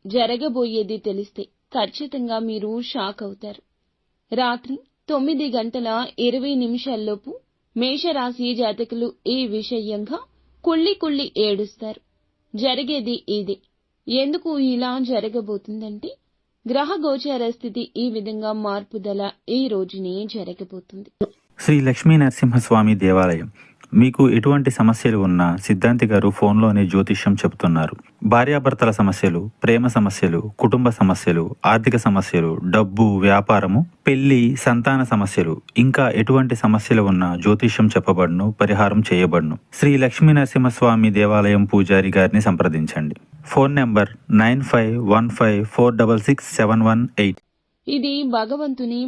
జరగబోయేది తెలిస్తే ఖచ్చితంగా మీరు షాక్ అవుతారు. రాత్రి 9:20 మేషరాశి జాతకులు ఈ విషయంగా కుళ్ళి కుళ్ళి ఏడుస్తారు. జరిగేది ఇదే. ఎందుకు ఇలా జరగబోతుందంటే గ్రహ గోచార స్థితి ఈ విధంగా మార్పుదల ఈ రోజునే జరగబోతుంది. శ్రీ లక్ష్మీ నరసింహస్వామి దేవాలయం. మీకు ఎటువంటి సమస్యలు ఉన్నా సిద్ధాంతి గారు ఫోన్లోనే జ్యోతిష్యం చెబుతున్నారు. భార్యాభర్తల సమస్యలు, ప్రేమ సమస్యలు, కుటుంబ సమస్యలు, ఆర్థిక సమస్యలు, డబ్బు, వ్యాపారము, పెళ్లి, సంతాన సమస్యలు, ఇంకా ఎటువంటి సమస్యలు ఉన్నా జ్యోతిష్యం చెప్పబడును, పరిహారం చేయబడును. శ్రీ లక్ష్మీ నరసింహస్వామి దేవాలయం పూజారి గారిని సంప్రదించండి. Phone number 9515466718. ఇది భగవంతుని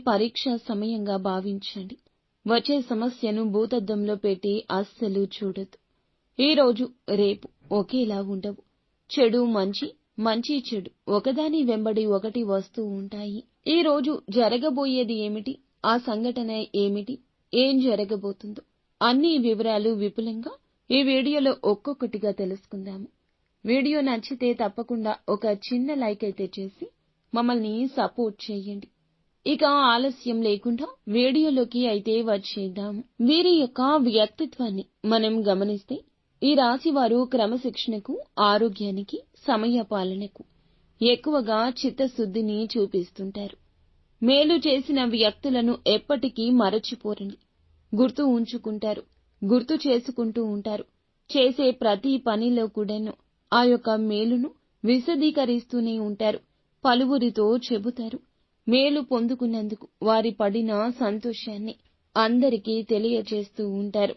పరీక్ష సమయంగా భావించండి. వచ్చే సమస్యను భూతద్దంలో పెట్టి అస్సలు చూడొద్దు. ఈ రోజు రేపు ఒకేలా ఉండవు. చెడు మంచి, మంచి చెడు ఒకదాని వెంబడి ఒకటి వస్తూ ఉంటాయి. ఈ రోజు జరగబోయేది ఏమిటి, ఆ సంఘటన ఏమిటి, ఏం జరగబోతుందో అన్ని వివరాలు విపులంగా ఈ వీడియోలో ఒక్కొక్కటిగా తెలుసుకుందాము. వీడియో నచ్చితే తప్పకుండా ఒక చిన్న లైక్ అయితే చేసి మమ్మల్ని సపోర్ట్ చేయండి. ఇక ఆలస్యం లేకుండా వీడియోలోకి అయితే వచ్చేద్దాం. వీరి యొక్క వ్యక్తిత్వాన్ని మనం గమనిస్తే ఈ రాశి వారు క్రమశిక్షణకు, ఆరోగ్యానికి, సమయ పాలనకు ఎక్కువగా చిత్తశుద్ధిని చూపిస్తుంటారు. మేలు చేసిన వ్యక్తులను ఎప్పటికీ మరచిపోరండి. గుర్తు ఉంచుకుంటారు, గుర్తు చేసుకుంటూ ఉంటారు. చేసే ప్రతి పనిలో కూడాను ఆ యొక్క మేలును విశదీకరిస్తూనే ఉంటారు. పలువురితో చెబుతారు. మేలు పొందుకున్నందుకు వారి పడిన సంతోషాన్ని అందరికీ తెలియచేస్తూ ఉంటారు.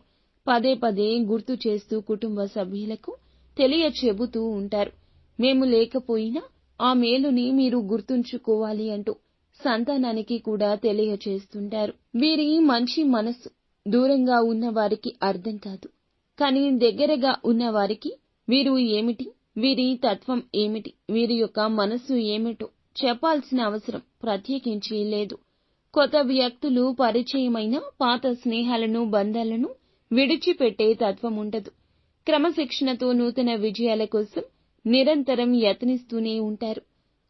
పదే పదే గుర్తు చేస్తూ కుటుంబ సభ్యులకు తెలియచెబుతూ ఉంటారు. మేము లేకపోయినా ఆ మేలుని మీరు గుర్తుంచుకోవాలి అంటూ సంతానానికి కూడా తెలియచేస్తుంటారు. వీరి మంచి మనస్సు దూరంగా ఉన్న వారికి అర్థం కాదు. కానీ దగ్గరగా ఉన్న వారికి వీరు ఏమిటి, వీరి తత్వం ఏమిటి, వీరి యొక్క మనస్సు ఏమిటో చెప్పాల్సిన అవసరం ప్రత్యేకించి లేదు. కొత్త వ్యక్తులు పరిచయమైన పాత స్నేహాలను, బంధాలను విడిచిపెట్టే తత్వం ఉండదు. క్రమశిక్షణతో నూతన విజయాల కోసం నిరంతరం యత్నిస్తూనే ఉంటారు.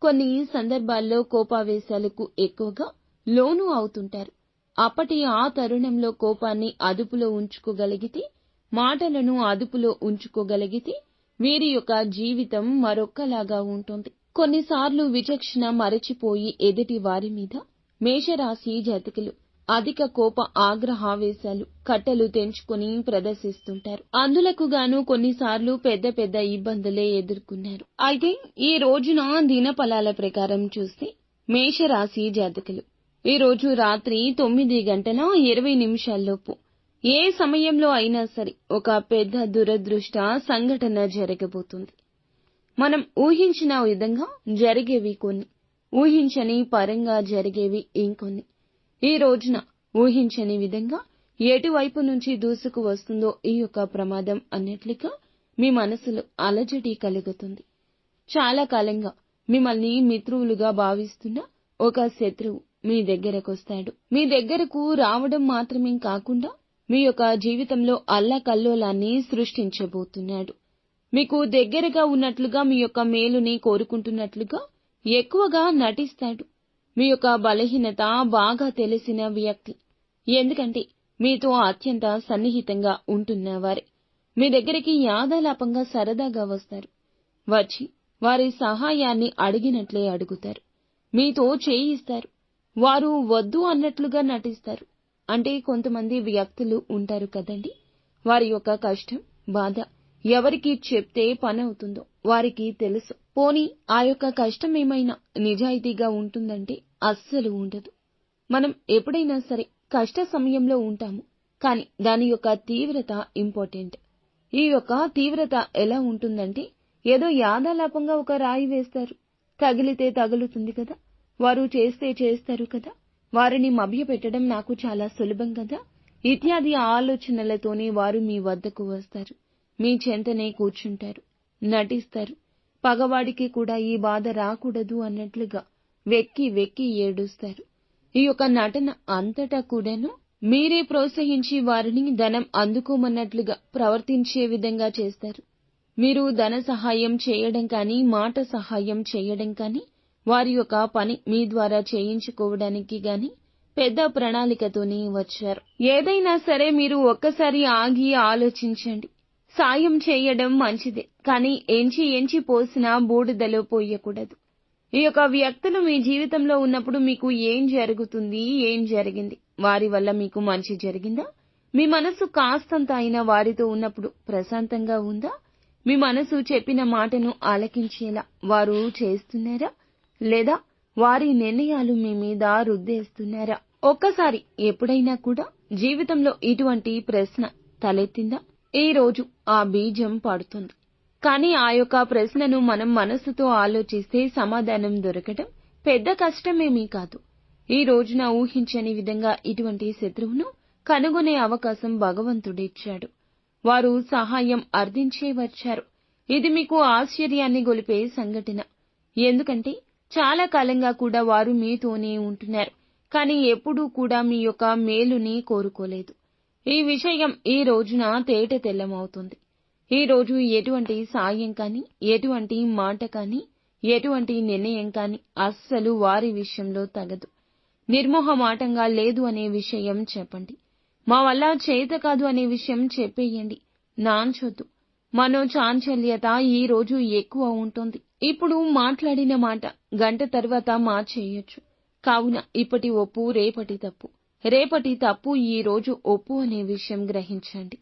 కొన్ని సందర్భాల్లో కోపావేశాలకు ఎక్కువగా లోను అవుతుంటారు. అప్పటి ఆ తరుణంలో కోపాన్ని అదుపులో ఉంచుకోగలిగితే, మాటలను అదుపులో ఉంచుకోగలిగితే వీరి యొక్క జీవితం మరొక్కలాగా ఉంటుంది. కొన్నిసార్లు విచక్షణ మరచిపోయి ఎదుటి వారి మీద మేషరాశి జాతకులు అధిక కోప ఆగ్రహావేశాలు కట్టలు తెంచుకొని ప్రదర్శిస్తుంటారు. అందులకు గాను కొన్నిసార్లు పెద్ద పెద్ద ఇబ్బందులే ఎదుర్కొన్నారు. అయితే ఈ రోజున దినఫలాల ప్రకారం చూస్తే మేషరాశి జాతకులు ఈ రోజు రాత్రి 9:20 ఏ సమయంలో అయినా సరే ఒక పెద్ద దురదృష్ట సంఘటన జరగబోతుంది. మనం ఊహించిన విధంగా జరిగేవి కొన్ని, ఊహించని పరంగా జరిగేవి ఇంకొన్ని. ఈ రోజున ఊహించని విధంగా ఎటువైపు నుంచి దూసుకు వస్తుందో ఈ యొక్క ప్రమాదం అన్నట్లుగా మీ మనసులో అలజడి కలుగుతుంది. చాలా కాలంగా మిమ్మల్ని మిత్రువులుగా భావిస్తున్న ఒక శత్రువు మీ దగ్గరకొస్తాడు. మీ దగ్గరకు రావడం మాత్రమే కాకుండా మీ యొక్క జీవితంలో అల్లకల్లోలాన్ని సృష్టించబోతున్నాడు. మీకు దగ్గరగా ఉన్నట్లుగా, మీ యొక్క మేలుని కోరుకుంటున్నట్లుగా ఎక్కువగా నటిస్తాడు. మీ యొక్క బలహీనత బాగా తెలిసిన వ్యక్తి. ఎందుకంటే మీతో అత్యంత సన్నిహితంగా ఉంటున్నవారే. మీ దగ్గరికి యాదాలాపంగా సరదాగా వస్తారు. వచ్చి వారి సహాయాన్ని అడిగినట్లే అడుగుతారు. మీతో చేయిస్తారు. వారు వద్దు అన్నట్లుగా నటిస్తారు. అంటే కొంతమంది వ్యక్తులు ఉంటారు కదండి, వారి యొక్క కష్టం, బాధ ఎవరికి చెప్తే పనవుతుందో వారికి తెలుసు. పోనీ ఆ యొక్క కష్టం ఏమైనా నిజాయితీగా ఉంటుందంటే అస్సలు ఉండదు. మనం ఎప్పుడైనా సరే కష్ట సమయంలో ఉంటాము, కానీ దాని యొక్క తీవ్రత ఇంపార్టెంట్. ఈ యొక్క తీవ్రత ఎలా ఉంటుందంటే ఏదో యాదాలాపంగా ఒక రాయి వేస్తారు, తగిలితే తగులుతుంది కదా, వారు చేస్తే చేస్తారు కదా, వారిని మభ్యపెట్టడం నాకు చాలా సులభం కదా, ఇత్యాది ఆలోచనలతోనే వారు మీ వద్దకు వస్తారు. మీ చెంతనే కూర్చుంటారు, నటిస్తారు. పగవాడికి కూడా ఈ బాధ రాకూడదు అన్నట్లుగా వెక్కి వెక్కి ఏడుస్తారు. ఈ యొక్క నటన అంతటా కూడాను మీరే ప్రోత్సహించి వారిని ధనం అందుకోమన్నట్లుగా ప్రవర్తించే విధంగా చేస్తారు. మీరు ధన సహాయం చేయడం కానీ, మాట సహాయం చేయడం కానీ, వారి యొక్క పని మీ ద్వారా చేయించుకోవడానికి గాని పెద్ద ప్రణాళికతోనే వచ్చారు. ఏదైనా సరే మీరు ఒక్కసారి ఆగి ఆలోచించండి. సాయం చేయడం మంచిదే, కానీ ఎంచి పోసినా బూడిదలో పోయకూడదు. ఈ యొక్క వ్యక్తులు మీ జీవితంలో ఉన్నప్పుడు మీకు ఏం జరుగుతుంది, ఏం జరిగింది? వారి వల్ల మీకు మంచి జరిగిందా? మీ మనసు కాస్తంత అయినా వారితో ఉన్నప్పుడు ప్రశాంతంగా ఉందా? మీ మనసు చెప్పిన మాటను ఆలకించేలా వారు చేస్తున్నారా? లేదా వారి నిర్ణయాలు మీ మీద రుద్దేస్తున్నారా? ఒక్కసారి ఎప్పుడైనా కూడా జీవితంలో ఇటువంటి ప్రశ్న తలెత్తిందా? ఈ రోజు ఆ బీజం పడుతుంది. కానీ ఆ యొక్క ప్రశ్నను మనం మనసుతో ఆలోచిస్తే సమాధానం దొరకడం పెద్ద కష్టమేమీ కాదు. ఈ రోజున ఊహించని విధంగా ఇటువంటి శత్రువును కనుగొనే అవకాశం భగవంతుడిచ్చాడు. వారు సహాయం అర్థించే వచ్చారు. ఇది మీకు ఆశ్చర్యాన్ని గొలిపే సంఘటన. ఎందుకంటే చాలా కాలంగా కూడా వారు మీతోనే ఉంటున్నారు, కానీ ఎప్పుడూ కూడా మీ యొక్క మేలుని కోరుకోలేదు. ఈ విషయం ఈ రోజున తేట తెల్లమవుతుంది. ఈ రోజు ఎటువంటి సాయం కానీ, ఎటువంటి మాట కానీ, ఎటువంటి నిర్ణయం కానీ అస్సలు వారి విషయంలో తగదు. నిర్మోహమాటంగా లేదు అనే విషయం చెప్పండి. మా వల్ల చేత కాదు అనే విషయం చెప్పేయండి. నాంచొద్దు. మనోచాంచల్యత ఈ రోజు ఎక్కువ ఉంటుంది. ఇప్పుడు మాట్లాడిన మాట గంట తర్వాత మార్చేయొచ్చు. కావున ఇప్పటి ఒప్పు రేపటి తప్పు, రేపటి తప్పు ఈ రోజు ఒప్పు అనే విషయం గ్రహించండి.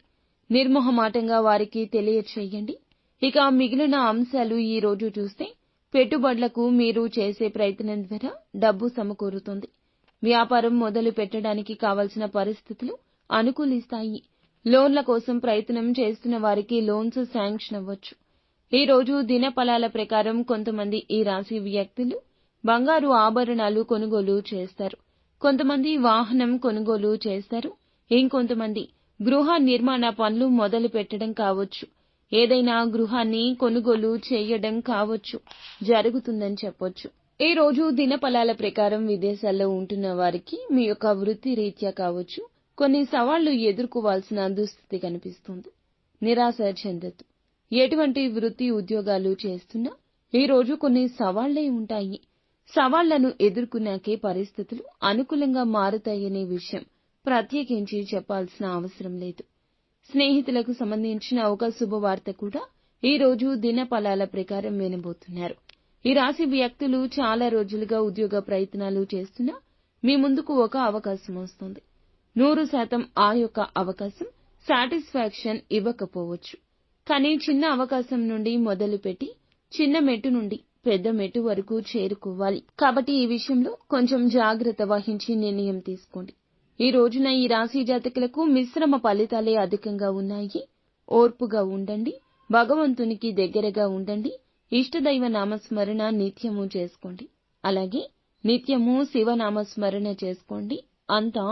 నిర్మోహమాటంగా వారికి తెలియచేయండి. ఇక మిగిలిన అంశాలు ఈ రోజు చూస్తే పెట్టుబడులకు మీరు చేసే ప్రయత్నం ద్వారా డబ్బు సమకూరుతుంది. వ్యాపారం మొదలు పెట్టడానికి కావలసిన పరిస్థితులు అనుకూలిస్తాయి. లోన్ల కోసం ప్రయత్నం చేస్తున్న వారికి లోన్స్ శాంక్షన్ అవ్వచ్చు. ఈ రోజు దినఫలాల ప్రకారం కొంతమంది ఈ రాశి వ్యక్తులు బంగారు ఆభరణాలు కొనుగోలు చేస్తారు. కొంతమంది వాహనం కొనుగోలు చేస్తారు. ఇంకొంతమంది గృహ నిర్మాణ పనులు మొదలు పెట్టడం కావచ్చు. ఏదైనా గృహాన్ని కొనుగోలు చేయడం కావచ్చు, జరుగుతుందని చెప్పొచ్చు. ఈ రోజు దినఫలాల ప్రకారం విదేశాల్లో ఉంటున్న వారికి మీ యొక్క వృత్తి రీత్యా కావచ్చు కొన్ని సవాళ్లు ఎదుర్కోవాల్సిన దుస్థితి కనిపిస్తుంది. నిరాశ చెందొద్దు. ఎటువంటి వృత్తి ఉద్యోగాలు చేస్తున్నా ఈ రోజు కొన్ని సవాళ్లే ఉంటాయి. సవాళ్లను ఎదుర్కొన్నాకే పరిస్థితులు అనుకూలంగా మారుతాయనే విషయం ప్రత్యేకించి చెప్పాల్సిన అవసరం లేదు. స్నేహితులకు సంబంధించిన ఒక శుభవార్త కూడా ఈ రోజు దినఫలాల ప్రకారం వినబోతున్నారు. ఈ రాశి వ్యక్తులు చాలా రోజులుగా ఉద్యోగ ప్రయత్నాలు చేస్తున్నా మీ ముందుకు ఒక అవకాశం వస్తుంది. 100% ఆ యొక్క అవకాశం సాటిస్ఫాక్షన్ ఇవ్వకపోవచ్చు. కానీ చిన్న అవకాశం నుండి మొదలుపెట్టి చిన్న మెట్టు నుండి పెద్ద మెట్టు వరకు చేరుకోవాలి. కాబట్టి ఈ విషయంలో కొంచెం జాగ్రత్త వహించి నిర్ణయం తీసుకోండి. ఈ రోజున ఈ రాశి జాతకులకు మిశ్రమ ఫలితాలే అధికంగా ఉన్నాయి. ఓర్పుగా ఉండండి. భగవంతునికి దగ్గరగా ఉండండి. ఇష్టదైవ నామస్మరణ నిత్యము చేసుకోండి. అలాగే నిత్యము శివనామస్మరణ చేసుకోండి. అంతా